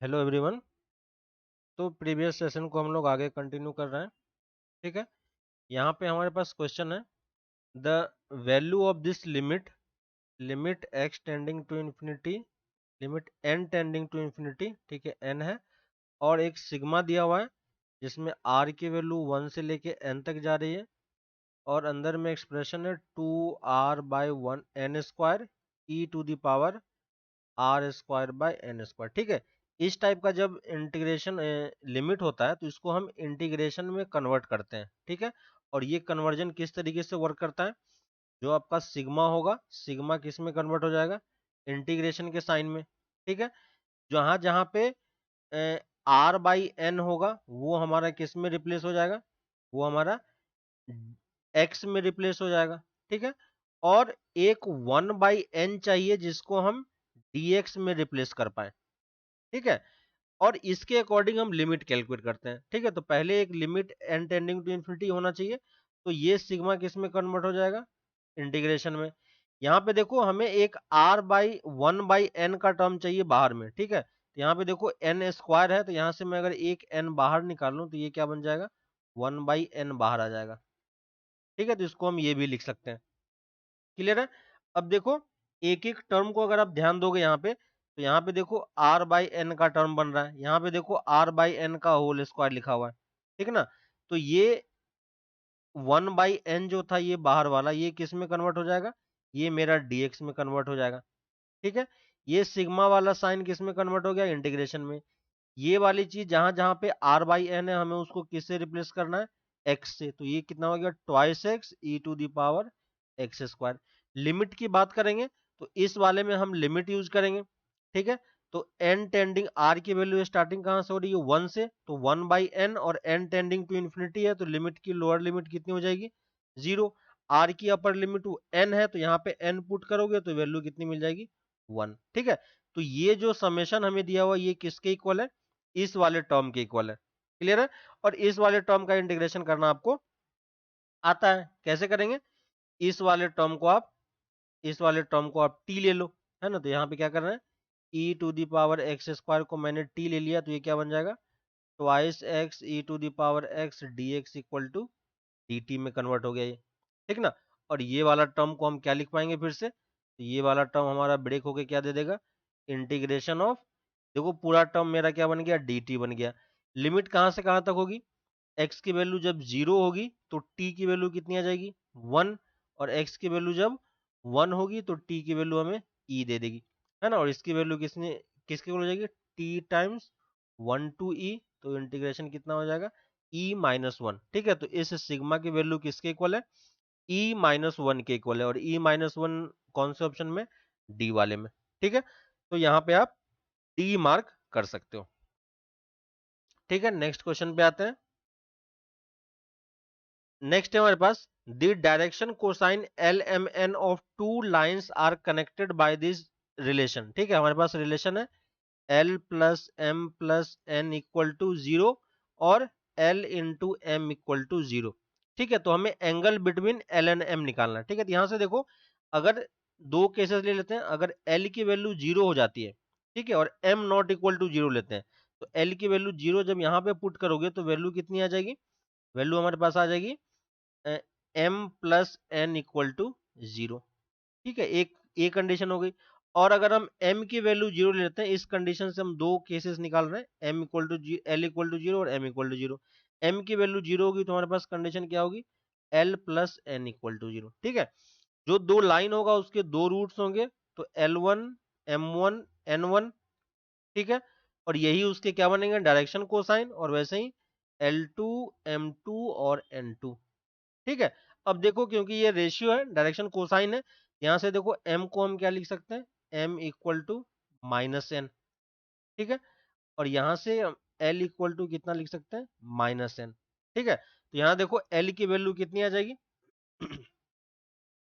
Hello everyone. तो previous session को हम लोग आगे कंटिन्यू कर रहे हैं। ठीक है, यहाँ पे हमारे पास क्वेश्चन है the value of this limit limit x tending to infinity limit n tending to infinity. ठीक है, एन है और एक सिग्मा दिया हुआ है जिसमें आर की वैल्यू 1 से लेके एन तक जा रही है और अंदर में एक्सप्रेशन है 2r/1 n square e to the power r² / n²। ठीक है, इस टाइप का जब इंटीग्रेशन लिमिट होता है तो इसको हम इंटीग्रेशन में कन्वर्ट करते हैं। ठीक है, और ये कन्वर्जन किस तरीके से वर्क करता है, जो आपका सिग्मा होगा, सिग्मा किस में कन्वर्ट हो जाएगा, इंटीग्रेशन के साइन में। ठीक है, जहां जहां पे r/n होगा वो हमारा किस में रिप्लेस हो जाएगा, वो हमारा x में रिप्लेस हो जाएगा। ठीक है, और एक 1/n चाहिए जिसको हम dx में रिप्लेस कर पाए। ठीक है, और इसके अकॉर्डिंग हम लिमिट कैलकुलेट करते हैं। ठीक है, तो पहले एक limit n tending to infinity होना चाहिए, तो ये सिग्मा किस में कन्वर्ट हो जाएगा, इंटीग्रेशन में। यहाँ पे देखो हमें एक r/1/n का टर्म चाहिए बाहर में। ठीक है, तो यहाँ पे देखो n स्क्वायर है, तो यहाँ से मैं अगर एक n बाहर निकाल लूं तो ये क्या बन जाएगा, 1/n बाहर आ जाएगा। ठीक है, तो इसको हम ये भी लिख सकते हैं। क्लियर है। अब देखो एक एक टर्म को अगर आप ध्यान दोगे यहाँ पे, तो यहाँ पे देखो r/n का टर्म बन रहा है, यहाँ पे देखो r/n का होल स्क्वायर लिखा हुआ है। ठीक है ना, तो ये 1/n जो था ये बाहर वाला, ये किस में कन्वर्ट हो जाएगा, ये मेरा dx में कन्वर्ट हो जाएगा। ठीक है, ये सिग्मा वाला साइन किस में कन्वर्ट हो गया, इंटीग्रेशन में। ये वाली चीज जहां जहां पे r/n है हमें उसको किससे रिप्लेस करना है, x से, तो ये कितना हो गया, twice x e to the power x²। Limit की बात करेंगे तो इस वाले में हम लिमिट यूज करेंगे। ठीक है, तो n टेंडिंग r की वैल्यू स्टार्टिंग कहां से हो रही है, 1 से, तो 1/n, और n टेंडिंग टू इन्फिनिटी है तो लिमिट की लोअर लिमिट कितनी हो जाएगी, 0। r की अपर लिमिट n है तो यहाँ पे n पुट करोगे तो वैल्यू कितनी मिल जाएगी, 1। ठीक है, तो ये जो समेशन हमें दिया हुआ ये किसके इक्वल है, इस वाले टर्म के इक्वल है। क्लियर है, और इस वाले टर्म का इंटीग्रेशन करना आपको आता है। कैसे करेंगे, इस वाले टर्म को आप इस वाले टर्म को आप t ले लो, है ना, तो यहाँ पे क्या करना है, e to the power x² को मैंने t ले लिया तो ये क्या बन जाएगा, twice x e to the power x dx equal to dt में कन्वर्ट हो गया ये। ठीक ना, और ये वाला टर्म को हम क्या लिख पाएंगे फिर से, तो ये वाला टर्म हमारा ब्रेक होके क्या दे देगा, इंटीग्रेशन ऑफ, देखो पूरा टर्म मेरा क्या बन गया, dt बन गया। लिमिट कहां से कहां तक होगी, x की वैल्यू जब 0 होगी तो t की वैल्यू कितनी आ जाएगी, 1, और x की वैल्यू जब 1 होगी तो t की वैल्यू हमें e दे देगी, है ना, और इसकी वैल्यू किसके इक्वल हो जाएगी, t टाइम्स 1 टू e, तो इंटीग्रेशन कितना हो जाएगा, e-1। ठीक है, तो इस सिग्मा की वैल्यू किसके इक्वल है, e-1 के इक्वल है, और e-1 कौन से ऑप्शन में, डी वाले में। ठीक है, तो यहाँ पे आप डी मार्क कर सकते हो। ठीक है, नेक्स्ट क्वेश्चन पे आते हैं। नेक्स्ट है हमारे पास, the direction cosine L M N of two lines are connected by this relation. ठीक है, हमारे पास रिलेशन है L plus M plus N equal to 0 और L into M equal to 0। ठीक है, तो हमें angle between L and M निकालना है। ठीक है, तो यहां से देखो, अगर दो केसेस ले लेते हैं, अगर एल की वैल्यू 0 हो जाती है, ठीक है, और एम नॉट इक्वल टू 0 लेते हैं, तो एल की वैल्यू 0 जब यहाँ पे पुट करोगे तो वैल्यू कितनी आ जाएगी, वैल्यू हमारे पास आ जाएगी m plus N equal to 0। ठीक है, एक कंडीशन हो गई। और अगर हम m की वैल्यू 0 लेते हैं, इस कंडीशन से हम दो केसेस निकाल रहे हैं, m equal to l equal to 0 और m इक्वल टू 0। m की वैल्यू 0 होगी तो हमारे पास कंडीशन क्या होगी, l plus N equal to 0। ठीक है, जो दो लाइन होगा उसके दो रूट्स होंगे, तो L1 M1 N1। ठीक है, और यही उसके क्या बनेंगे, डायरेक्शन कोसाइन, और वैसे ही L2 M2 और N2। ठीक है, अब देखो क्योंकि ये रेशियो है, डायरेक्शन कोसाइन है, यहां से देखो m को हम क्या लिख सकते हैं, m equal to minus n. ठीक है, और यहां से l इक्वल टू कितना लिख सकते हैं, माइनस एन। ठीक है, तो यहां देखो l की वैल्यू कितनी आ जाएगी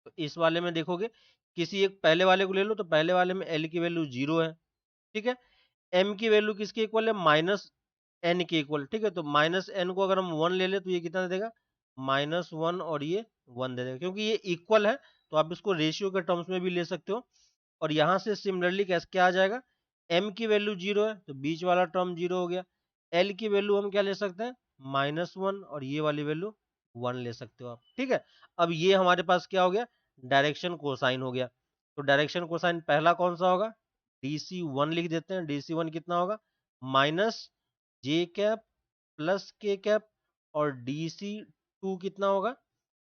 तो इस वाले में देखोगे, किसी एक पहले वाले को ले लो, तो पहले वाले में l की वैल्यू 0 है। ठीक है, m की वैल्यू किसके इक्वल है, माइनस एन के इक्वल। ठीक है, तो माइनस एन को अगर हम 1 ले ले तो ये कितना दे देगा, -1, और ये 1 दे देगा, क्योंकि ये इक्वल है तो आप इसको रेशियो के टर्म्स में भी ले सकते हो। और यहां से सिमिलरली क्या आ जाएगा, m की वैल्यू 0 है तो बीच वाला टर्म 0 हो गया, l की वैल्यू हम क्या ले सकते हैं -1 और ये वाली वैल्यू 1 ले सकते हो आप, ठीक है। अब ये हमारे पास क्या हो गया, डायरेक्शन कोसाइन हो गया। तो डायरेक्शन कोसाइन पहला कौन सा होगा, DC1 लिख देते हैं। DC1 कितना होगा, -j cap plus k cap, और DC2 कितना होगा,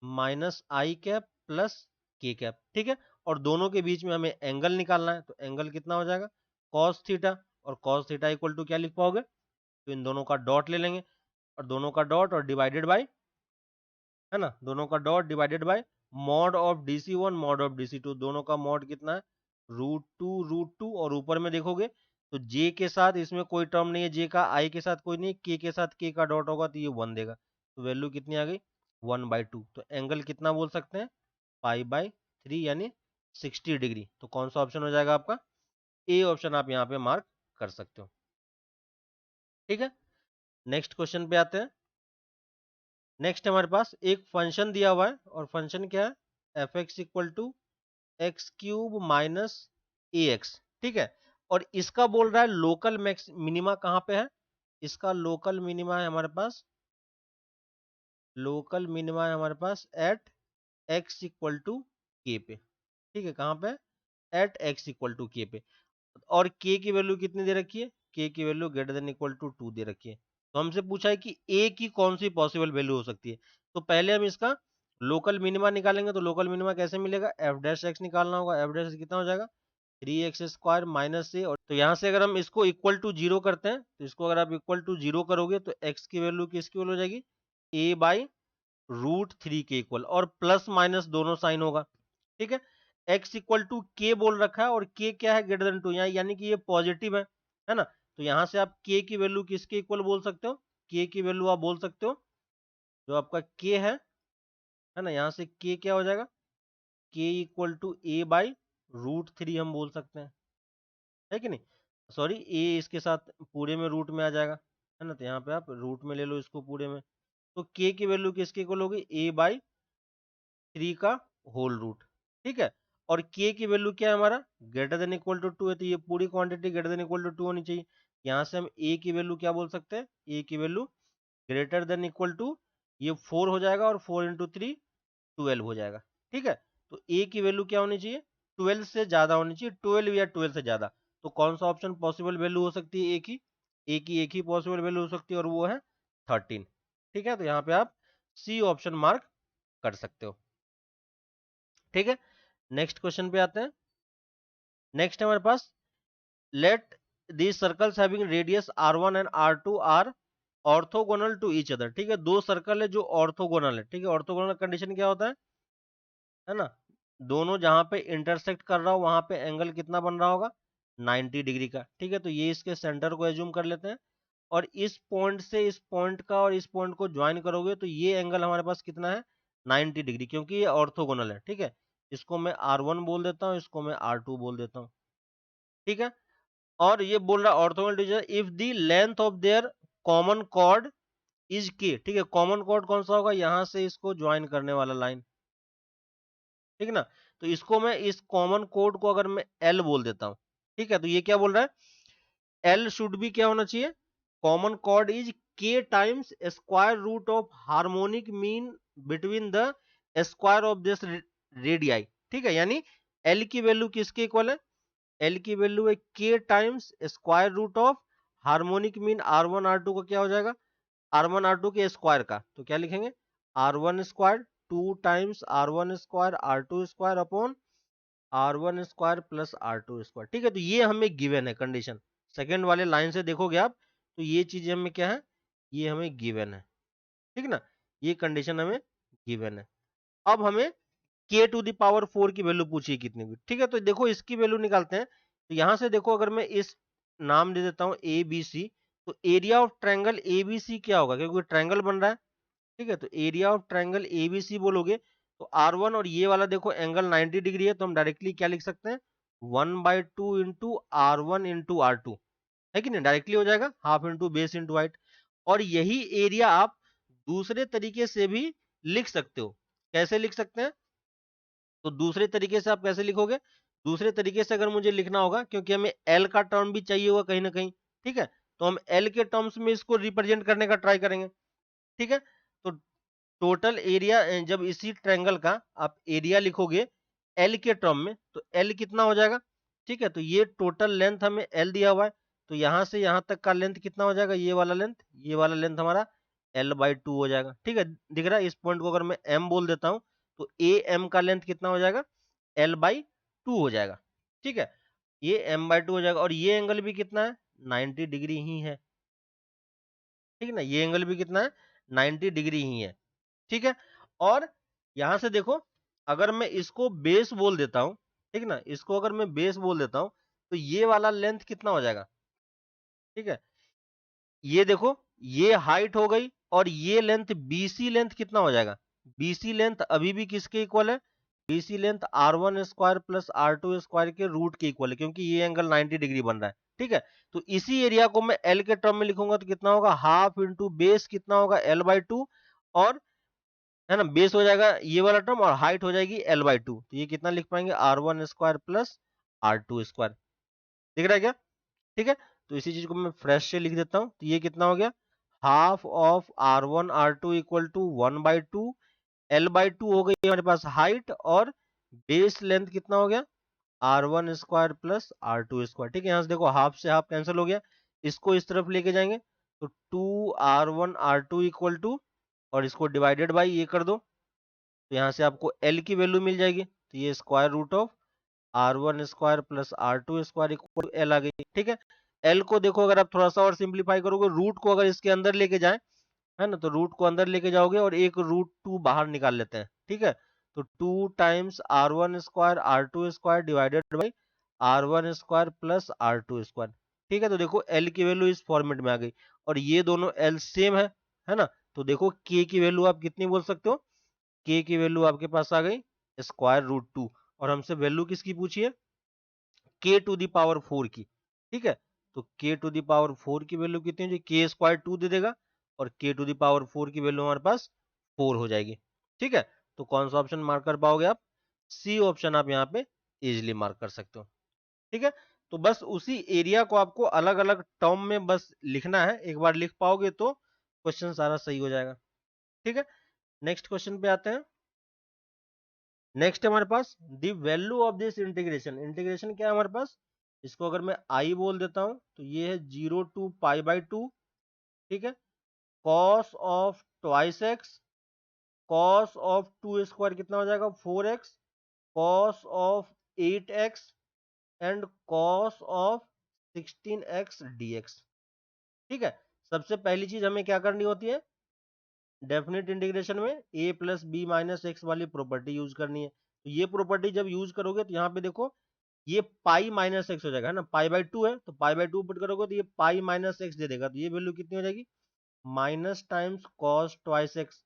-i cap plus k cap, ठीक है। और दोनों के बीच में हमें एंगल निकालना है, तो एंगल कितना हो जाएगा, cos थीटा, और cos थीटा इक्वल टू क्या लिख पाओगे, तो इन दोनों का डॉट ले लेंगे, और दोनों का डॉट और डिवाइडेड बाय, है ना, दोनों का dot divided by mod of DC1 mod of DC2, दोनों का मॉड कितना है, √2 और ऊपर में देखोगे तो j के साथ इसमें कोई टर्म नहीं है, j का i के साथ कोई नहीं, k के साथ k का डॉट होगा तो ये 1 देगा, तो वैल्यू कितनी आ गई 1/2। तो एंगल कितना बोल सकते हैं, π/3 यानी 60 डिग्री। तो कौन सा ऑप्शन हो जाएगा आपका, ए ऑप्शन आप यहाँ पे मार्क कर सकते हो, ठीक है। नेक्स्ट क्वेश्चन पे आते हैं। नेक्स्ट हमारे पास एक फंक्शन दिया हुआ है, और फंक्शन क्या है, f(x = x³ - ax), ठीक है। और इसका बोल रहा है लोकल मैक्स मिनिमा कहाँ पे है, इसका लोकल मिनिमा है हमारे पास, लोकल मिनिमा है हमारे पास एट x = k पे, ठीक है। कहाँ पे, एट x = k पे, और k की वैल्यू कितनी दे रखी है, k की वैल्यू >= 2 दे रखी है। तो हमसे पूछा है कि a की कौन सी पॉसिबल वैल्यू हो सकती है। तो पहले हम इसका लोकल मिनिमा निकालेंगे, तो लोकल मिनिमा कैसे मिलेगा, f' निकालना होगा, f' कितना हो जाएगा 3x² - a, और तो यहाँ से अगर हम इसको इक्वल टू 0 करते हैं, तो इसको अगर आप इक्वल टू 0 करोगे तो x की वैल्यू किसकी वैल्यू हो जाएगी, a/√3 के इक्वल, और प्लस माइनस दोनों साइन होगा, ठीक है। x = k बोल रखा है, और k क्या है, >2, यहाँ यानी कि ये पॉजिटिव है ना। तो यहाँ से आप k की वैल्यू किसके इक्वल बोल सकते हो, k की वैल्यू आप बोल सकते हो जो आपका k है ना, यहाँ से k क्या हो जाएगा, k = a/√3 हम बोल सकते हैं, है कि नहीं, सॉरी a इसके साथ पूरे में रूट में आ जाएगा, है ना, तो यहाँ पे आप रूट में ले लो इसको पूरे में, तो k की वैल्यू किसके इक्वल होगी, a/3 का होल रूट, ठीक है। और k की वैल्यू क्या है हमारा, >= 2 है, तो ये पूरी क्वांटिटी >= 2 होनी चाहिए। यहाँ से हम a की वैल्यू क्या बोल सकते हैं, a की वैल्यू >= ये 4 हो जाएगा, और 4 × 3 12 हो जाएगा, ठीक है। तो a की वैल्यू क्या होनी चाहिए, 12 से ज्यादा होनी चाहिए, 12 या 12 से ज्यादा। तो कौन सा ऑप्शन पॉसिबल वैल्यू हो सकती है a की एक ही पॉसिबल वैल्यू हो सकती है, और वो है 13, ठीक है। तो यहाँ पे आप सी ऑप्शन मार्क कर सकते हो, ठीक है। नेक्स्ट क्वेश्चन पे आते हैं। नेक्स्ट हमारे पास, let these circles having radius r1 and r2 are orthogonal to each other, ठीक है। दो सर्कल है जो ऑर्थोगोनल है, ठीक है। ऑर्थोगोनल कंडीशन क्या होता है ना, दोनों जहां पे इंटरसेक्ट कर रहा हो वहां पे एंगल कितना बन रहा होगा, 90 डिग्री का, ठीक है। तो ये इसके सेंटर को एज्यूम कर लेते हैं, और इस पॉइंट से इस पॉइंट का और इस पॉइंट को ज्वाइन करोगे तो ये एंगल हमारे पास कितना है, 90 डिग्री, क्योंकि ये ऑर्थोगोनल है, ठीक है। इसको मैं r1 बोल देता हूँ, इसको मैं r2 बोल देता हूँ, ठीक है। और ये बोल रहा है orthogonal division if the length of their common chord is k, ठीक है। कॉमन कॉर्ड कौन सा होगा, यहां से इसको ज्वाइन करने वाला लाइन, ठीक है ना। तो इसको मैं, इस कॉमन कोड को अगर मैं L बोल देता हूं, ठीक है, तो ये क्या बोल रहा है, L शुड भी क्या होना चाहिए, common chord is k times square root of harmonic mean between the square of this radii, ठीक है। यानी L की वैल्यू किसके इक्वल है, L की वैल्यू है k times square root of harmonic mean r1 r2 का क्या हो जाएगा, r1 r2 के स्क्वायर का, तो क्या लिखेंगे, r1 square 2 times r1 square r2 square upon r1 square plus r2 square, ठीक है। तो ये हमें गिवन है कंडीशन, सेकंड वाले लाइन से देखोगे आप तो ये चीज हमें क्या है, ये हमें गिवन है, ठीक है ना, ये कंडीशन हमें गिवन है। अब हमें k⁴ की वैल्यू पूछिए कितनी की, ठीक है। तो देखो इसकी वैल्यू निकालते हैं, तो यहां से देखो अगर मैं इस नाम दे देता हूं ABC, तो एरिया ऑफ ट्रायंगल ABC क्या होगा, क्योंकि ट्रायंगल बन रहा है, ठीक है। तो एरिया ऑफ ट्रायंगल ABC बोलोगे तो r1 और ये वाला देखो एंगल 90 डिग्री है, तो हम डायरेक्टली क्या लिख सकते हैं, 1/2 इंटू r1 इंटू r2, है कि नहीं, डायरेक्टली हो जाएगा, half into base into height. और यही एरिया आप दूसरे तरीके से भी लिख सकते हो, कैसे लिख सकते हैं, तो दूसरे तरीके से आप कैसे लिखोगे, दूसरे तरीके से अगर मुझे लिखना होगा, क्योंकि हमें एल का टर्म भी चाहिए होगा कहीं ना कहीं, ठीक है, तो हम एल के टर्म्स में इसको रिप्रेजेंट करने का ट्राई करेंगे, ठीक है। तो टोटल एरिया, जब इसी ट्रायंगल का आप एरिया लिखोगे एल के टर्म में, तो एल कितना हो जाएगा, ठीक है। तो ये टोटल लेंथ हमें एल दिया हुआ है, तो यहां से यहां तक का लेंथ कितना हो जाएगा, ये वाला लेंथ हमारा L/2 हो जाएगा, ठीक है। दिख रहा है, इस पॉइंट को अगर मैं M बोल देता हूं तो ए एम का लेंथ कितना हो जाएगा, L/2 हो जाएगा, ठीक है। ये M/2 हो जाएगा, और ये एंगल भी कितना है, 90 डिग्री ही है, ठीक है ना। ये एंगल भी कितना है, 90 डिग्री ही है, ठीक है। और यहां से देखो, अगर मैं इसको बेस बोल देता हूं, ठीक है ना, इसको अगर मैं बेस बोल देता हूं, तो ये वाला लेंथ कितना हो जाएगा, ठीक है। ये देखो, ये हाइट हो गई, और ये लेंथ बीसी लेंथ कितना हो जाएगा, बीसी लेंथ अभी भी किसके इक्वल है, BC length r1² plus r2² के रूट के इक्वल है, क्योंकि ये एंगल 90 डिग्री बन रहा है, ठीक है। तो इसी एरिया को मैं एल के टर्म में लिखूंगा, तो कितना होगा, हाफ इंटू बेस कितना होगा, L/2, और है ना, बेस हो जाएगा ये वाला टर्म, और हाइट हो जाएगी L/2, तो ये कितना लिख पाएंगे, r1² प्लस r2², दिख रहा है क्या, ठीक है। तो इसी चीज को मैं फ्रेश से लिख देता हूं, तो ये कितना हो गया, half of r1 r2 equal to 1/2, L/2 हो गई हमारे पास हाइट, और बेस लेंथ कितना हो गया, r1² प्लस r2², ठीक है। यहां से देखो, हाफ से हाफ कैंसिल हो गया, इसको इस तरफ लेके जाएंगे, तो 2r1 r2 इक्वल टू, और इसको डिवाइडेड बाई ये कर दो, तो यहाँ से आपको L की वैल्यू मिल जाएगी, तो ये square root of r1² plus r2² equal L आ गई, ठीक है। L को देखो, अगर आप थोड़ा सा और सिंप्लीफाई करोगे, रूट को अगर इसके अंदर लेके जाए, है ना, तो रूट को अंदर लेके जाओगे, और एक √2 बाहर निकाल लेते हैं, ठीक है। तो 2 times r1² r2² divided by r1² plus r2², ठीक है। तो देखो L की वैल्यू इस फॉर्मेट में आ गई, और ये दोनों L सेम है ना। तो देखो K की वैल्यू आप कितनी बोल सकते हो, K की वैल्यू आपके पास आ गई √2, और हमसे वैल्यू किसकी पूछी है, k⁴ की, ठीक है। तो k⁴ की वैल्यू कितनी हो जाएगी, k² 2 दे देगा, और k⁴ की वैल्यू हमारे पास 4 हो जाएगी, ठीक है। तो कौन सा ऑप्शन मार्क कर पाओगे आप, सी ऑप्शन आप यहाँ पे इजिली मार्क कर सकते हो, ठीक है। तो बस उसी एरिया को आपको अलग अलग टर्म में बस लिखना है, एक बार लिख पाओगे तो क्वेश्चन सारा सही हो जाएगा, ठीक है। नेक्स्ट क्वेश्चन पे आते हैं। नेक्स्ट है हमारे पास the value of this integration, integration क्या है हमारे पास, इसको अगर मैं आई बोल देता हूं, तो ये है 0 टू π/2, ठीक है। Cos of twice x, cos of 2² कितना हो जाएगा, 4x, cos of 8x, and cos of 16x dx, ठीक है। सबसे पहली चीज हमें क्या करनी होती है, डेफिनेट इंटीग्रेशन में a plus B minus x वाली प्रॉपर्टी यूज करनी है। तो ये प्रॉपर्टी जब यूज करोगे, तो यहाँ पे देखो, ये पाई माइनस एक्स हो जाएगा, है ना, π/2 है, तो π/2 पुट करोगे तो ये पाई माइनस एक्स दे देगा, तो ये वैल्यू कितनी हो जाएगी, minus times cos twice x,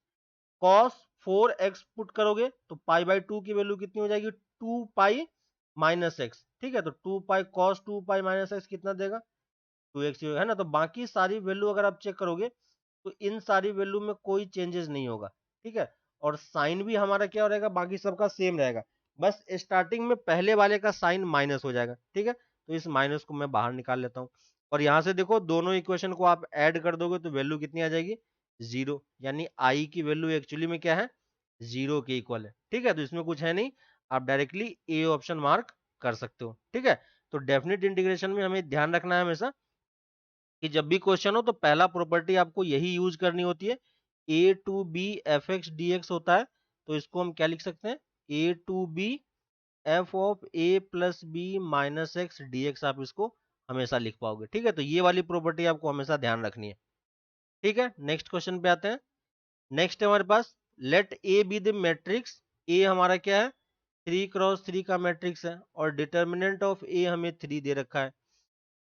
cos 4x put करोगे तो π/2 की वैल्यू कितनी हो जाएगी, 2 पाई माइनस एक्स, ठीक है। तो 2 pi cos 2 pi minus x कितना देगा, 2x है ना। तो बाकी सारी वैल्यू अगर आप चेक करोगे, तो इन सारी वैल्यू में कोई चेंजेस नहीं होगा, ठीक है। और साइन भी हमारा क्या रहेगा, बाकी सबका सेम रहेगा, बस स्टार्टिंग में पहले वाले का साइन माइनस हो जाएगा, ठीक है। तो इस माइनस को मैं बाहर निकाल लेता हूं, और यहां से देखो, दोनों इक्वेशन को आप ऐड कर दोगे तो वैल्यू कितनी आ जाएगी, 0, यानी आई की वैल्यू एक्चुअली में क्या है, 0 के इक्वल है, ठीक है। तो इसमें कुछ है नहीं, आप डायरेक्टली ए ऑप्शन मार्क कर सकते हो, ठीक है। तो डेफिनेट इंटीग्रेशन में हमें ध्यान रखना है हमेशा कि जब भी क्वेश्चन हो तो पहला प्रॉपर्टी आपको यही यूज करनी होती है, A to B F X D X होता है, तो इसको हम क्या लिख सकते हैं, A to B F of A plus B minus X D X, आप इसको हमेशा लिख पाओगे, ठीक है। तो ये वाली प्रॉपर्टी आपको हमेशा ध्यान रखनी है, ठीक है। नेक्स्ट क्वेश्चन पे आते हैं। नेक्स्ट है हमारे पास, let A B the matrix, A हमारा क्या है, 3x3 का मैट्रिक्स है, और डिटर्मिनेंट ऑफ ए हमें 3 दे रखा है,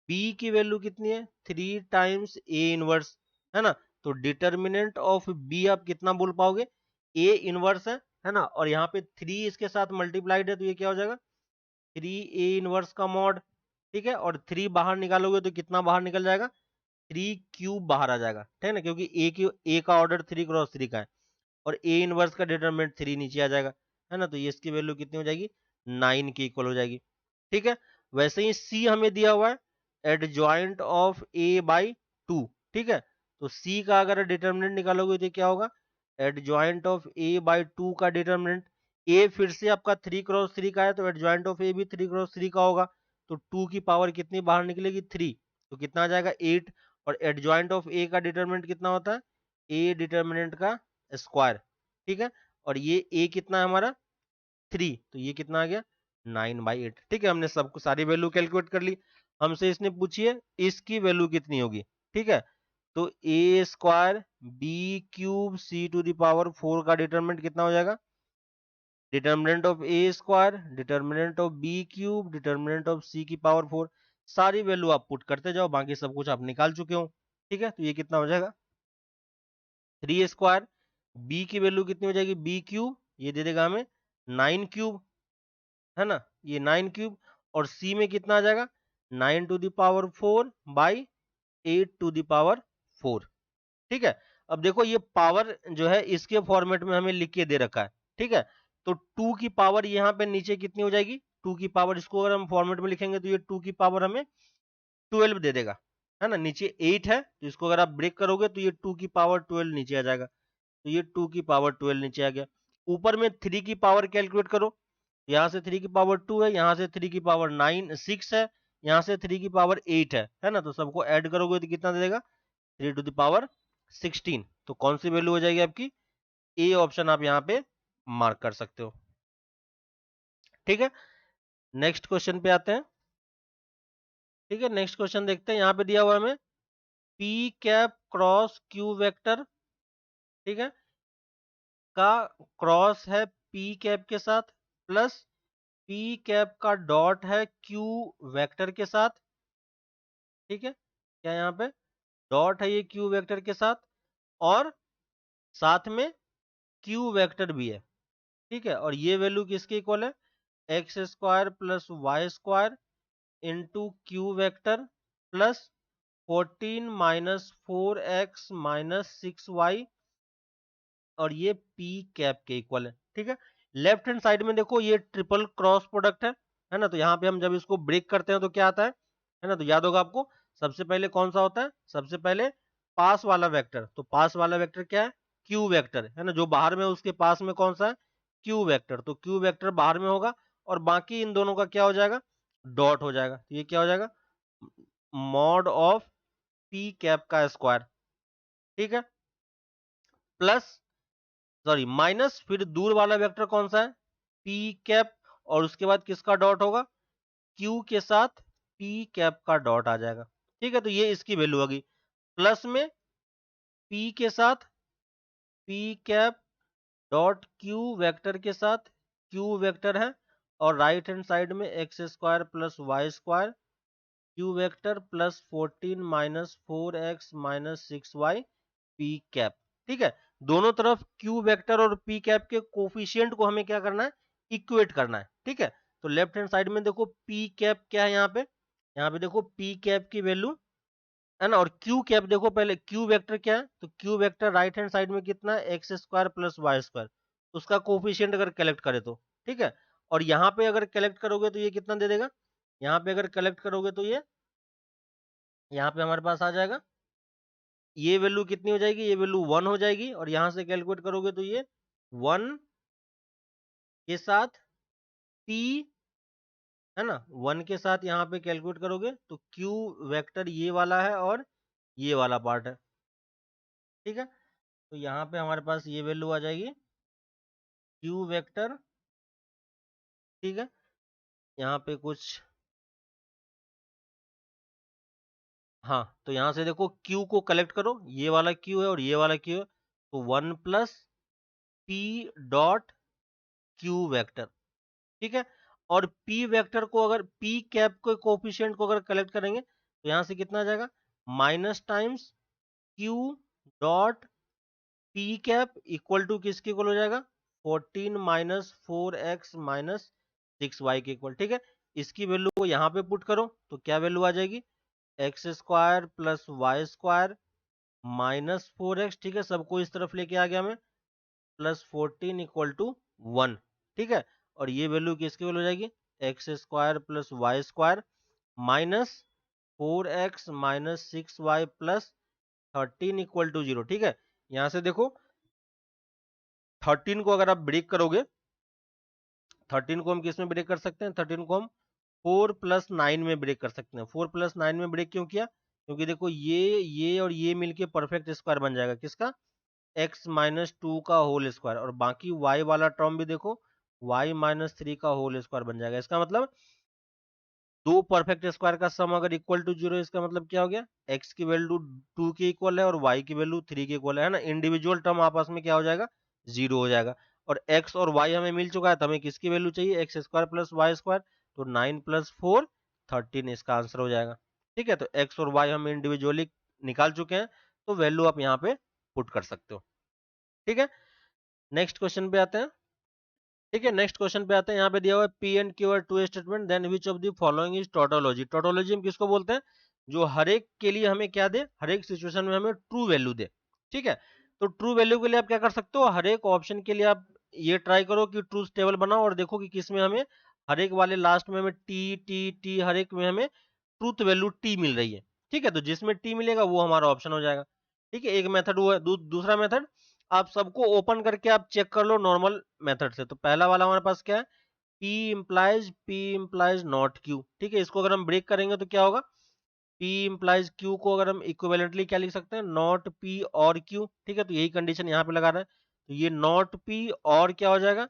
बी की वैल्यू कितनी है, 3 टाइम्स ए इनवर्स, है ना। तो डिटर्मिनेंट ऑफ बी आप कितना बोल पाओगे, ए इनवर्स है ना, और यहाँ पे 3 इसके साथ मल्टीप्लाइड है, तो ये क्या हो जाएगा, 3a इनवर्स का मॉड, ठीक है। और 3 बाहर निकालोगे तो कितना बाहर निकल जाएगा, 3³ बाहर आ जाएगा, ठीक है ना, क्योंकि ए का ऑर्डर 3x3 का है, और ए इनवर्स का डिटरमिनेंट 3 नीचे आ जाएगा, है ना। तो ये इसकी वैल्यू कितनी हो जाएगी, 9 के इक्वल हो जाएगी, ठीक है। वैसे ही सी हमें दिया हुआ है एडजॉइंट ऑफ ए बाई 2, ठीक है। तो सी का अगर डिटर्मिनेंट निकालोगे तो क्या होगा, एडजॉइंट ऑफ ए बाई 2 का डिटर्मिनेंट, ए फिर से आपका 3 क्रॉस 3 का है तो एडजॉइंट ऑफ ए भी 3 क्रॉस 3 का होगा, तो 2 की पावर कितनी बाहर निकलेगी 3, तो कितना आ जाएगा 8। और एडजॉइंट ऑफ ए का डिटर्मिनेंट कितना होता है, ए डिटर्मिनेंट का स्क्वायर, ठीक है। और ये ए कितना है हमारा 3, तो ये कितना आ गया 9/8, ठीक है। हमने सबको सारी वैल्यू कैलकुलेट कर ली। हमसे इसने पूछी है इसकी वैल्यू कितनी होगी, ठीक है। तो A square B cube C to the power 4 का डिटर्मिनेंट कितना हो जाएगा, determinant of A square, determinant of B cube, determinant of C की पावर 4, सारी वैल्यू आप पुट करते जाओ, बाकी सब कुछ आप निकाल चुके हो, ठीक है। तो ये कितना हो जाएगा 3 स्क्वायर, बी की वैल्यू कितनी हो जाएगी बी क्यूब, ये दे देगा हमें 9 क्यूब, है ना, ये 9 क्यूब। और सी में कितना आ जाएगा 9 to the power 4 by 8 to the power 4, ठीक है। अब देखो ये पावर जो है इसके फॉर्मेट में हमें लिख के दे रखा है, ठीक है। तो 2 की पावर यहाँ पे नीचे कितनी हो जाएगी, 2 की पावर, इसको अगर हम फॉर्मेट में लिखेंगे तो ये 2 की पावर हमें 12 दे देगा, है ना। नीचे 8 है तो इसको अगर आप ब्रेक करोगे तो ये 2 की पावर 12 नीचे आ जाएगा, तो ये 2 की पावर 12 नीचे आ गया। ऊपर में 3 की पावर कैलकुलेट करो, यहाँ से 3 की पावर 2 है, यहाँ से 3 की पावर 6 है, यहाँ से 3 की पावर 8 है ना। तो सबको ऐड करोगे तो कितना दे देगा 3 टू द पावर 16। तो कौन सी वैल्यू हो जाएगी आपकी, ए ऑप्शन आप यहाँ पे मार्क कर सकते हो, ठीक है। नेक्स्ट क्वेश्चन पे आते हैं, ठीक है। नेक्स्ट क्वेश्चन देखते हैं, यहाँ पे दिया हुआ हमें P cap cross Q vector, ठीक है, का क्रॉस है पी कैप के साथ, प्लस पी कैप का डॉट है क्यू वेक्टर के साथ, ठीक है। क्या यहाँ पे डॉट है ये क्यू वेक्टर के साथ, और साथ में क्यू वेक्टर भी है, ठीक है। और ये वैल्यू किसके इक्वल है, x square plus y square into q vector plus 14 minus 4x minus 6y, और ये पी कैप के इक्वल है, ठीक है। लेफ्ट हैंड साइड में देखो ये ट्रिपल क्रॉस प्रोडक्ट है ना। तो यहाँ पे हम जब इसको ब्रेक करते हैं तो क्या आता है ना। तो याद होगा आपको, सबसे पहले कौन सा होता है, सबसे पहले पास वाला वेक्टर, तो पास वाला वेक्टर क्या है क्यू वेक्टर, है ना। जो बाहर में उसके पास में कौन सा है क्यू वेक्टर, तो क्यू वेक्टर बाहर में होगा, और बाकी इन दोनों का क्या हो जाएगा डॉट हो जाएगा। तो ये क्या हो जाएगा मॉड ऑफ पी कैप का स्क्वायर, ठीक है, प्लस सॉरी माइनस, फिर दूर वाला वेक्टर कौन सा है पी कैप, और उसके बाद किसका डॉट होगा क्यू के साथ पी कैप का डॉट आ जाएगा, ठीक है। तो ये इसकी वैल्यू होगी, प्लस में पी के साथ P cap dot Q vector के साथ क्यू वेक्टर है, और राइट हैंड साइड में x square plus y square Q vector plus 14 minus 4x minus 6y P cap, ठीक है। दोनों तरफ क्यू वेक्टर और पी कैप के कोफिशिएंट को हमें क्या करना है इक्वेट करना है, ठीक है। तो लेफ्ट हैंड साइड में देखो पी कैप क्या है, यहाँ पे देखो पी कैप की वैल्यू, है ना। और क्यू कैप देखो, पहले क्यू वेक्टर क्या है, तो Q vector right hand side में कितना है x square plus y square, उसका कोफिशिएंट अगर कलेक्ट करे तो, ठीक है। और यहाँ पे अगर कलेक्ट करोगे तो ये कितना दे देगा, यहाँ पे अगर कलेक्ट करोगे तो ये यहाँ पे हमारे पास आ जाएगा, ये वैल्यू कितनी हो जाएगी, ये वैल्यू 1 हो जाएगी, और यहां से कैलकुलेट करोगे तो ये 1 के साथ p, है ना, 1 के साथ यहाँ पे कैलकुलेट करोगे तो q वेक्टर ये वाला है और ये वाला पार्ट है, ठीक है। तो यहाँ पे हमारे पास ये वैल्यू आ जाएगी q वेक्टर, ठीक है। यहाँ पे कुछ, हाँ, तो यहाँ से देखो q को कलेक्ट करो, ये वाला q है और ये वाला q है, तो 1 plus p dot q vector, ठीक है। और p वेक्टर को अगर p कैप के कोफिशिएंट को अगर कलेक्ट करेंगे तो यहां से कितना आ जाएगा minus times q dot p cap equal to किसके इक्वल हो जाएगा 14 माइनस 4x माइनस 6y के इक्वल, ठीक है। इसकी वैल्यू को यहाँ पे पुट करो तो क्या वैल्यू आ जाएगी x square plus y square minus 4x, ठीक है। सबको इस तरफ लेके आ गया मैं, प्लस 14 इक्वल टू 1, ठीक है। और ये वैल्यू किसकी वैल्यू हो जाएगी x square plus y square minus 4x minus 6y plus 13 equal to 0। ठीक है, यहां से देखो 13 को अगर आप ब्रेक करोगे, 13 को हम किस में ब्रेक कर सकते हैं, 13 को हम 4 प्लस 9 में ब्रेक कर सकते हैं। 4 प्लस 9 में ब्रेक क्यों किया, क्योंकि देखो ये और ये मिलके परफेक्ट स्क्वायर बन जाएगा किसका, x माइनस 2 का होल स्क्वायर, और बाकी y वाला टर्म भी देखो y माइनस 3 का होल स्क्वायर बन जाएगा। इसका मतलब दो परफेक्ट स्क्वायर का सम अगर इक्वल टू 0, इसका मतलब क्या हो गया, x की वैल्यू 2 के इक्वल है और y की वैल्यू 3 के इक्वल है ना। इंडिविजुअल टर्म आपस में क्या हो जाएगा, 0 हो जाएगा। और x और y हमें मिल चुका है, तो हमें किसकी वैल्यू चाहिए, x square plus y square, तो 9 प्लस 4 13 इसका आंसर हो जाएगा। ठीक है, तो x और y हम इंडिविजुअली निकाल चुके हैं, तो वैल्यू आप यहाँ पे पुट कर सकते हो। ठीक है, नेक्स्ट क्वेश्चन पे आते हैं। ठीक है, नेक्स्ट क्वेश्चन पे आते हैं। यहाँ पे दिया हुआ है P and Q are two statement, then which of the following is tautology. Tautology हम किसको बोलते हैं, जो हर एक के लिए हमें क्या दे, हर एक सिचुएशन में हमें ट्रू वैल्यू दे। ठीक है, तो ट्रू वैल्यू के लिए आप क्या कर सकते हो, हर एक ऑप्शन के लिए आप ये ट्राई करो कि ट्रूथ टेबल बनाओ और देखो कि किसमें हमें हर एक वाले लास्ट में हमें टी टी टी हर एक में हमें ट्रूथ वैल्यू टी मिल रही है। ठीक है, तो जिसमें टी मिलेगा वो हमारा ऑप्शन हो जाएगा। ठीक है, एक मेथड वो है। दूसरा मेथड आप सबको ओपन करके आप चेक कर लो नॉर्मल मेथड से। तो पहला वाला हमारे पास क्या है, P implies नॉट Q। ठीक है, इसको अगर हम ब्रेक करेंगे तो क्या होगा, P implies Q को अगर हम इक्विवेलेंटली क्या लिख सकते हैं, नॉट P और Q। ठीक है, तो यही कंडीशन यहाँ पे लगा रहा है, तो ये नॉट P और क्या हो जाएगा,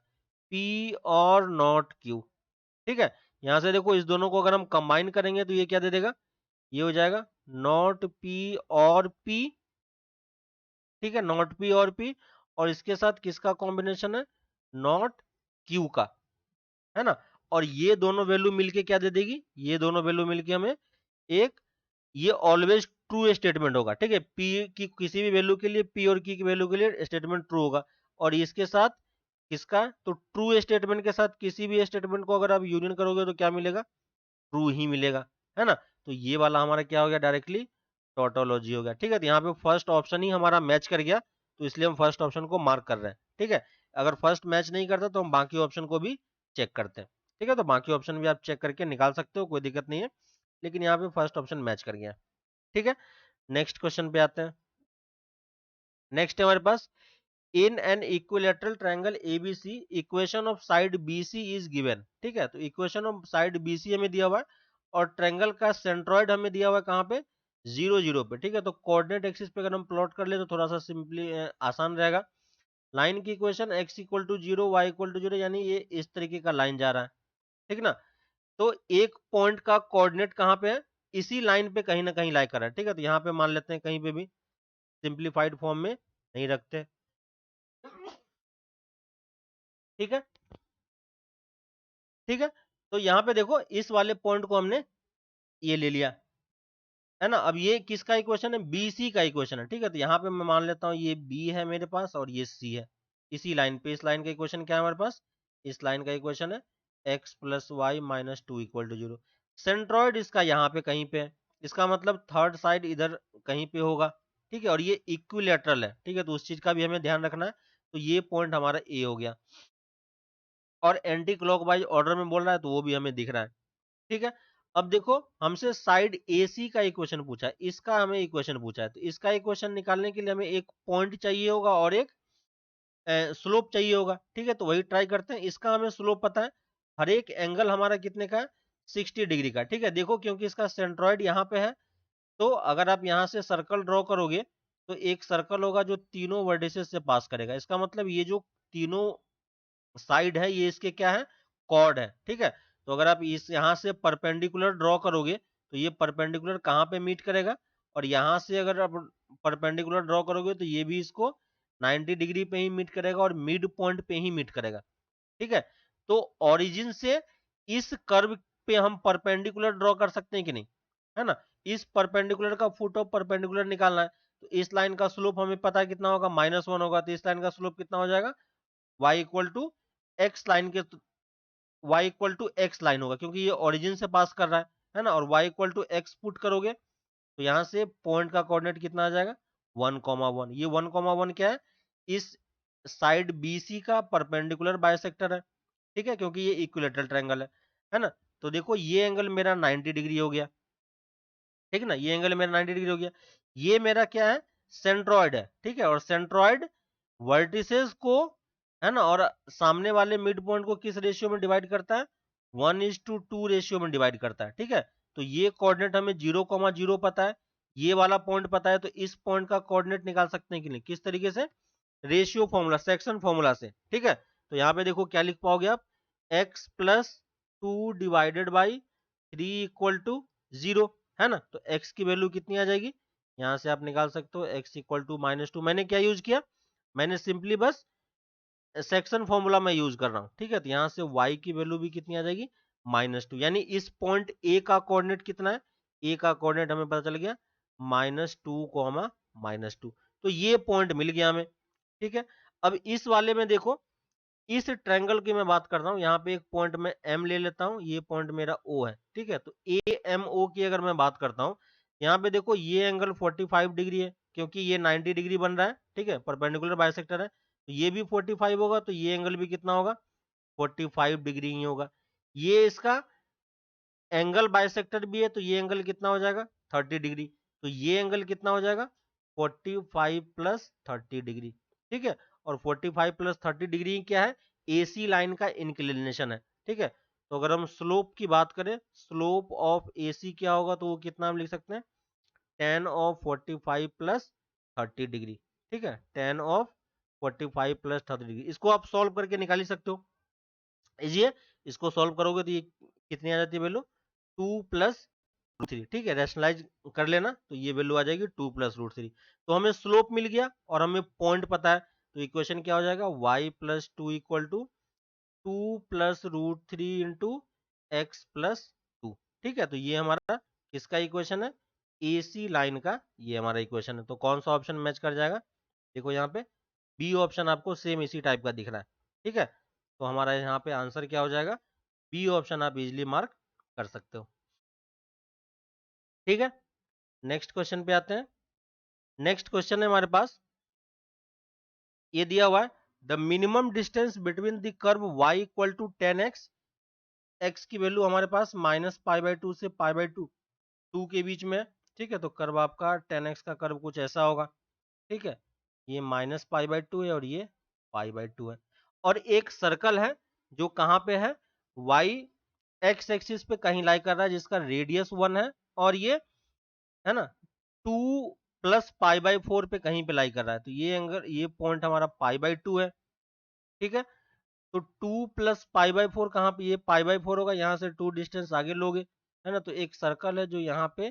P और नॉट Q। ठीक है, यहाँ से देखो इस दोनों को अगर हम कंबाइन करेंगे तो ये क्या दे देगा, ये हो जाएगा नॉट P और P। ठीक है, नॉट P और P, और इसके साथ किसका कॉम्बिनेशन है, नॉट Q का, है ना। और ये दोनों वैल्यू मिलके क्या दे देगी, ये दोनों वैल्यू मिलके हमें एक, ये ऑलवेज ट्रू स्टेटमेंट होगा। ठीक है, पी की किसी भी वैल्यू के लिए, पी और की वैल्यू के लिए स्टेटमेंट ट्रू होगा। और इसके साथ किसका, तो ट्रू स्टेटमेंट के साथ किसी भी स्टेटमेंट को अगर आप यूनियन करोगे तो क्या मिलेगा, ट्रू ही मिलेगा, है ना। तो ये वाला हमारा क्या हो गया, डायरेक्टली टोटोलॉजी हो गया। ठीक है, तो यहाँ पे फर्स्ट ऑप्शन ही हमारा मैच कर गया, तो इसलिए हम फर्स्ट ऑप्शन को मार्क कर रहे हैं। ठीक है, अगर फर्स्ट मैच नहीं करता तो हम बाकी ऑप्शन को भी चेक करते हैं। ठीक है, तो बाकी ऑप्शन भी आप चेक करके निकाल सकते हो, कोई दिक्कत नहीं है, लेकिन यहाँ पे फर्स्ट ऑप्शन मैच कर गया। ठीक है, नेक्स्ट क्वेश्चन पे आते हैं। नेक्स्ट है हमारे पास, in an equilateral triangle ABC equation of side BC is given. ठीक है, तो इक्वेशन ऑफ साइड बीसी हमें दिया हुआ है और ट्रायंगल का सेंट्रॉइड हमें दिया हुआ है कहाँ पे, 0 0 पे। ठीक है, तो कोऑर्डिनेट एक्सिस पे अगर हम प्लॉट कर ले तो थोड़ा सा सिंपली आसान रहेगा। लाइन की equation x equal to 0 y equal to 0, यानी ये इस तरीके का लाइन जा रहा है। ठीक ना, तो एक पॉइंट का कोऑर्डिनेट कहाँ पे है, इसी लाइन पे कहीं ना कहीं लाई कर रहा है। ठीक है, तो यहाँ पे मान लेते हैं कहीं पे भी, सिंप्लीफाइड फॉर्म में नहीं रखते। ठीक है, ठीक है, तो यहाँ पे देखो इस वाले पॉइंट को हमने ये ले लिया, है ना। अब ये किसका इक्वेशन है, बी सी का इक्वेशन है। ठीक है, तो यहाँ पे मैं मान लेता हूँ ये बी है मेरे पास और ये सी है। इसी लाइन पे, इस लाइन का इक्वेशन क्या है हमारे पास, इस लाइन का इक्वेशन है x plus y minus 2 equal to 0। Centroid इसका यहाँ पे कहीं पे है, इसका मतलब थर्ड साइड इधर कहीं पे होगा। ठीक है, और ये इक्विलेटरल है। ठीक है, तो उस चीज का भी हमें ध्यान रखना है। तो ये पॉइंट हमारा ए हो गया, और एंटी क्लॉकवाइज ऑर्डर में बोल रहा है तो वो भी हमें दिख रहा है। ठीक है, अब देखो हमसे साइड AC का इक्वेशन पूछा है, इसका हमें इक्वेशन पूछा है, तो इसका इक्वेशन निकालने के लिए हमें एक पॉइंट चाहिए होगा और एक स्लोप चाहिए होगा। ठीक है, तो वही ट्राई करते हैं। इसका हमें स्लोप पता है, हर एक एंगल हमारा कितने का है, 60 डिग्री का। ठीक है, देखो क्योंकि इसका सेंट्रॉइड यहाँ पे है, तो अगर आप यहाँ से सर्कल ड्रॉ करोगे तो एक सर्कल होगा जो तीनों वर्टिसेस से पास करेगा। इसका मतलब ये जो तीनों साइड है ये इसके क्या है, कॉर्ड है। ठीक है, तो अगर आप इस यहाँ से परपेंडिकुलर ड्रॉ करोगे तो ये परपेंडिकुलर कहाँ पे मीट करेगा, और यहाँ से अगर आप परपेंडिकुलर ड्रॉ करोगे तो ये भी इसको 90 डिग्री पे ही मीट करेगा और मिड पॉइंट पे ही मीट करेगा। ठीक है, तो ओरिजिन से इस कर्व पे हम परपेंडिकुलर ड्रॉ कर सकते हैं कि नहीं, है ना। इस परपेंडिकुलर का फुट ऑफ परपेंडिकुलर निकालना है, तो इस लाइन का स्लोप हमें पता है कितना होगा, -1 होगा, तो इस लाइन का स्लोप कितना हो जाएगा, y equal to x line के, y equal to x line होगा क्योंकि ये ओरिजिन से पास कर रहा है ना। और y equal to x put करोगे तो यहाँ से पॉइंट का कोऑर्डिनेट कितना आ जाएगा, 1,1। ये 1,1 क्या है, इस साइड BC का परपेंडिकुलर बाइसेक्टर है। ठीक है, क्योंकि ये इक्विलेटरल ट्रायंगल है है ना। तो देखो ये एंगल मेरा 90 डिग्री हो गया, ठीक है ना, ये एंगल मेरा 90 डिग्री हो गया। ये मेरा क्या है, सेंट्रॉइड है, ठीक है। और सेंट्रॉइड वर्टिसेस को, है ना, और सामने वाले मिड पॉइंट को किस रेशियो में डिवाइड करता है, 1:2 रेशियो में डिवाइड करता है, ठीक है। तो ये कोऑर्डिनेट हमें 0,0 पता है, ये वाला पॉइंट पता है, तो इस पॉइंट का कोऑर्डिनेट निकाल सकते हैं कि नहीं, किस तरीके से, रेशियो फॉर्मूला, सेक्शन फॉर्मूला से, ठीक है। तो यहाँ पे देखो क्या लिख पाओगे आप, x plus 2 divided by 3 equal to 0, है ना। तो x की वैल्यू कितनी आ जाएगी, यहां से आप निकाल सकते हो x इक्वल टू -2। मैंने क्या यूज किया, मैंने सिंपली बस सेक्शन फॉर्मूला में यूज कर रहा हूं, ठीक है। तो यहां से y की वैल्यू भी कितनी आ जाएगी, -2। यानी इस पॉइंट a का कोऑर्डिनेट कितना है, a का कोऑर्डिनेट हमें पता चल गया -2, -2। तो ये पॉइंट मिल गया हमें, ठीक है। अब इस वाले में देखो, इस ट्रायंगल की मैं बात कर रहा हूँ, यहाँ पे एक पॉइंट में M ले लेता हूँ, ये पॉइंट मेरा O है, ठीक है। तो AMO की अगर मैं बात करता हूँ, यहाँ पे देखो ये एंगल 45 डिग्री है, क्योंकि ये 90 डिग्री बन रहा है, ठीक है, परपेंडिकुलर बाइसेक्टर है। तो ये भी 45 होगा, तो ये एंगल भी कितना होगा, 45 डिग्री ही होगा। ये इसका एंगल बाइसेक्टर भी है, तो ये एंगल कितना हो जाएगा, 30 डिग्री। तो ये एंगल कितना हो जाएगा, 45 प्लस 30 डिग्री, ठीक है। और 45 प्लस 30 डिग्री क्या है, AC लाइन का इंक्लिनेशन है, ठीक है। तो अगर हम स्लोप की बात करें, स्लोप ऑफ AC क्या होगा, तो वो कितना हम लिख सकते हैं, tan ऑफ 45 प्लस 30 डिग्री, ठीक है, tan ऑफ 45 प्लस 30 डिग्री। इसको आप सॉल्व करके निकाल ही सकते हो, इजी है। इसको सॉल्व करोगे तो ये कितनी आ जाती है वैल्यू, 2+√3, ठीक है। रैशनलाइज कर लेना, तो ये वैल्यू आ जाएगी 2+√3। तो हमें स्लोप मिल गया और हमें पॉइंट पता है, तो इक्वेशन क्या हो जाएगा, y+2 equal to 2+√3 into x+2, ठीक है। तो ये हमारा किसका इक्वेशन है, AC लाइन का ये हमारा इक्वेशन है। तो कौन सा ऑप्शन मैच कर जाएगा, देखो यहाँ पे बी ऑप्शन आपको सेम इसी टाइप का दिख रहा है, ठीक है। तो हमारा यहाँ पे आंसर क्या हो जाएगा, बी ऑप्शन आप इजिली मार्क कर सकते हो, ठीक है। नेक्स्ट क्वेश्चन पे आते हैं। नेक्स्ट क्वेश्चन है हमारे पास, ये दिया हुआ है, the minimum distance between the curve y equal to 10x, x की वैल्यू हमारे पास -π/2 से π/2 के बीच में है, ठीक है। तो कर्व आपका 10x का कर्व कुछ ऐसा होगा, ठीक है। ये -π/2 है और ये π/2 है, और एक सर्कल है जो कहाँ पे है, y x एक्सिस पे कहीं लाई कर रहा है, जिसका रेडियस 1 है, और ये, है ना, 2 + π/4 पे कहीं पे लाई कर रहा है। तो ये एंगल, ये पॉइंट हमारा π/2 है, ठीक है। तो 2 + π/4 कहाँ पे, ये π/4 होगा, यहाँ से 2 डिस्टेंस आगे लोगे, है ना। तो एक सर्कल है जो यहाँ पे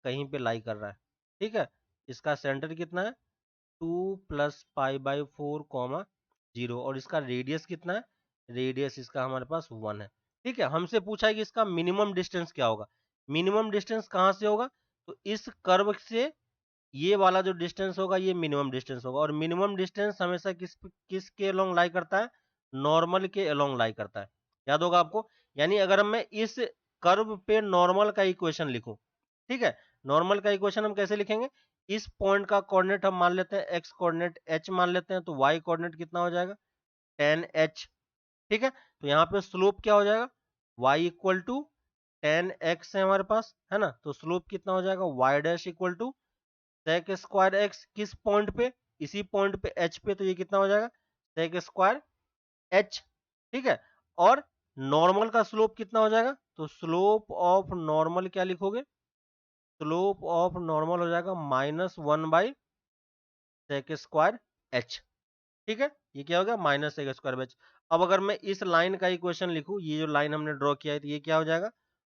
कहीं पे लाई कर रहा है, ठीक है। इसका सेंटर कितना है, 2 + π/4, 0, और इसका रेडियस कितना है, रेडियस इसका हमारे पास 1 है, ठीक है। हमसे पूछा है कि इसका मिनिमम डिस्टेंस क्या होगा। मिनिमम डिस्टेंस कहाँ से होगा, तो इस कर्व से ये वाला जो डिस्टेंस होगा, ये मिनिमम डिस्टेंस होगा। और मिनिमम डिस्टेंस हमेशा किस के अलोंग लाई करता है, नॉर्मल के अलोंग लाई करता है, याद होगा आपको। यानी अगर मैं इस कर्व पे नॉर्मल का इक्वेशन लिखूं, ठीक है, नॉर्मल का इक्वेशन हम कैसे लिखेंगे, इस पॉइंट का कोऑर्डिनेट हम मान लेते हैं, एक्स कोऑर्डिनेट h मान लेते हैं, तो y कोऑर्डिनेट कितना हो जाएगा, 10h, ठीक है। तो यहाँ पे स्लोप क्या हो जाएगा, y इक्वल टू 10x है हमारे पास, है ना। तो स्लोप कितना हो जाएगा, y' equal to sec square x, किस पॉइंट पे, इसी पॉइंट पे h पे, तो ये कितना हो जाएगा, sec स्क्वायर h, ठीक है। और नॉर्मल का स्लोप कितना हो जाएगा, तो स्लोप ऑफ नॉर्मल क्या लिखोगे, स्लोप ऑफ नॉर्मल हो जाएगा -1/sec स्क्वायर h, ठीक है। ये क्या हो गया, -sec स्क्वायर h। अब अगर मैं इस लाइन का इक्वेशन लिखूं, ये जो लाइन हमने ड्रॉ किया है, तो ये क्या हो जाएगा,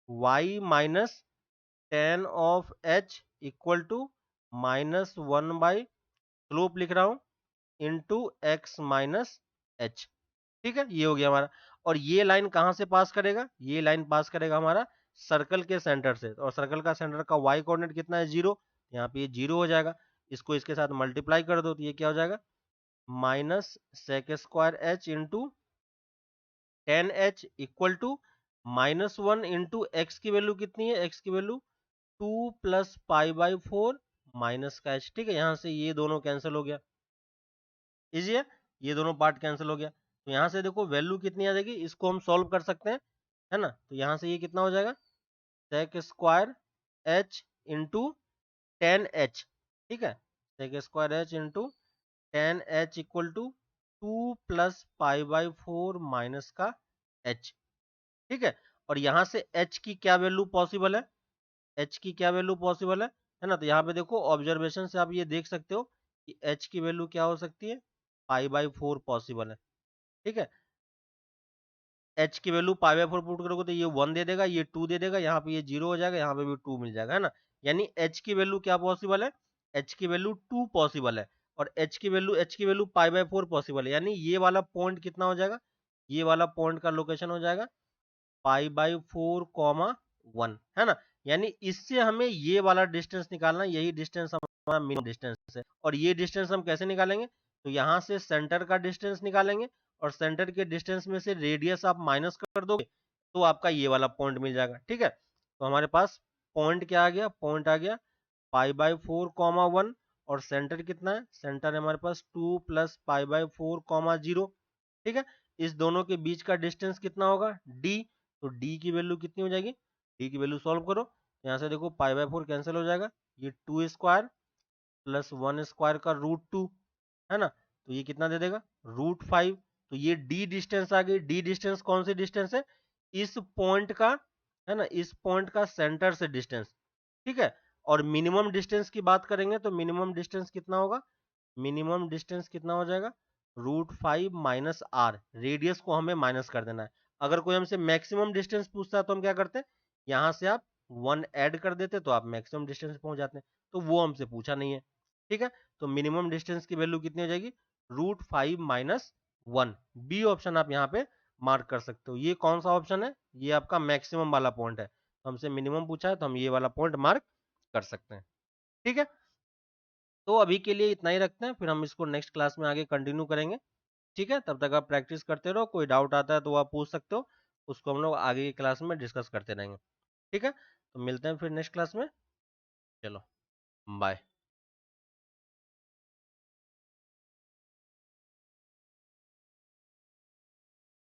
y minus tan of h equal to -1/, slope लिख रहा हूं, इंटू x माइनस h, ठीक है। ये हो गया हमारा। और ये लाइन कहां से पास करेगा, ये लाइन पास करेगा हमारा सर्कल के सेंटर से, और सर्कल का सेंटर का y कोऑर्डिनेट कितना है, 0। यहाँ पे ये 0 हो जाएगा, इसको इसके साथ मल्टीप्लाई कर दो, तो ये क्या हो जाएगा, -sec square h into 10h equal to -1 into x की वैल्यू कितनी है, x की वैल्यू 2 + π/4 माइनस का h, ठीक है। यहाँ से ये दोनों कैंसिल हो गया, इजी है, ये दोनों पार्ट कैंसिल हो गया। तो यहाँ से देखो वैल्यू कितनी आ जाएगी, इसको हम सॉल्व कर सकते हैं। है ना। तो यहाँ से ये कितना हो जाएगा, सेक स्क्वायर एच इंटू 10h, ठीक है, sec square h into 10h equal to 2 plus pi by 4 minus का h, ठीक है। और यहाँ से h की क्या वैल्यू पॉसिबल है, h की क्या वैल्यू पॉसिबल है ना। तो यहाँ पे देखो ऑब्जर्वेशन से आप ये देख सकते हो कि h की वैल्यू क्या हो सकती है, पाई बाई 4 पॉसिबल है, ठीक है। h की वैल्यू पाई बाई 4 पुट करोगे तो ये 1 दे देगा, ये 2 दे देगा, यहाँ पे ये 0 हो जाएगा, यहाँ पे भी 2 मिल जाएगा, है ना। यानी h की वैल्यू क्या पॉसिबल है, h की वैल्यू 2 पॉसिबल है, और h की वैल्यू पाई बाई 4 पॉसिबल है। यानी ये वाला पॉइंट कितना हो जाएगा, ये वाला पॉइंट का लोकेशन हो जाएगा पाई बाई 4 कॉमा 1, है ना। यानी इससे हमें ये वाला डिस्टेंस निकालना, यही डिस्टेंस हमारा मिनिमम डिस्टेंस है। और ये डिस्टेंस हम कैसे निकालेंगे, तो यहाँ से सेंटर का डिस्टेंस निकालेंगे, और सेंटर के डिस्टेंस में से रेडियस आप माइनस कर दोगे तो आपका ये वाला पॉइंट मिल जाएगा, ठीक है। तो हमारे पास पॉइंट क्या आ गया, पॉइंट आ गया पाई बाई 4 कॉमा 1, और सेंटर कितना है, सेंटर है हमारे पास 2 प्लस पाई बाई 4 कॉमा 0, ठीक है। इस दोनों के बीच का डिस्टेंस कितना होगा, d। तो d की वैल्यू कितनी हो जाएगी, d की वैल्यू सॉल्व करो, यहाँ से देखो पाई बाई 4 कैंसिल हो जाएगा, ये 2 स्क्वायर प्लस 1 स्क्वायर का रूट 2, है ना। तो ये कितना दे देगा, रूट 5। तो ये d डिस्टेंस आ गई, d डिस्टेंस कौन सी डिस्टेंस है, इस पॉइंट का, है ना, इस पॉइंट का सेंटर से डिस्टेंस, ठीक है। और मिनिमम डिस्टेंस की बात करेंगे तो मिनिमम डिस्टेंस कितना होगा, मिनिमम डिस्टेंस कितना हो जाएगा, रूट 5 माइनस आर, रेडियस को हमें माइनस कर देना है। अगर कोई हमसे मैक्सिमम डिस्टेंस पूछता है तो हम क्या करते हैं, यहाँ से आप 1 ऐड कर देते तो आप मैक्सिमम डिस्टेंस पहुंच जाते हैं, तो वो हमसे पूछा नहीं है, ठीक है। तो मिनिमम डिस्टेंस की वैल्यू कितनी हो जाएगी, रूट 5 माइनस 1, बी ऑप्शन आप यहाँ पे मार्क कर सकते हो। ये कौन सा ऑप्शन है, ये आपका मैक्सिमम वाला पॉइंट है, तो हमसे मिनिमम पूछा है तो हम ये वाला पॉइंट मार्क कर सकते हैं, ठीक है। तो अभी के लिए इतना ही रखते हैं, फिर हम इसको नेक्स्ट क्लास में आगे कंटिन्यू करेंगे, ठीक है। तब तक आप प्रैक्टिस करते रहो, कोई डाउट आता है तो आप पूछ सकते हो, उसको हम लोग आगे की क्लास में डिस्कस करते रहेंगे, ठीक है। तो मिलते हैं फिर नेक्स्ट क्लास में, चलो बाय।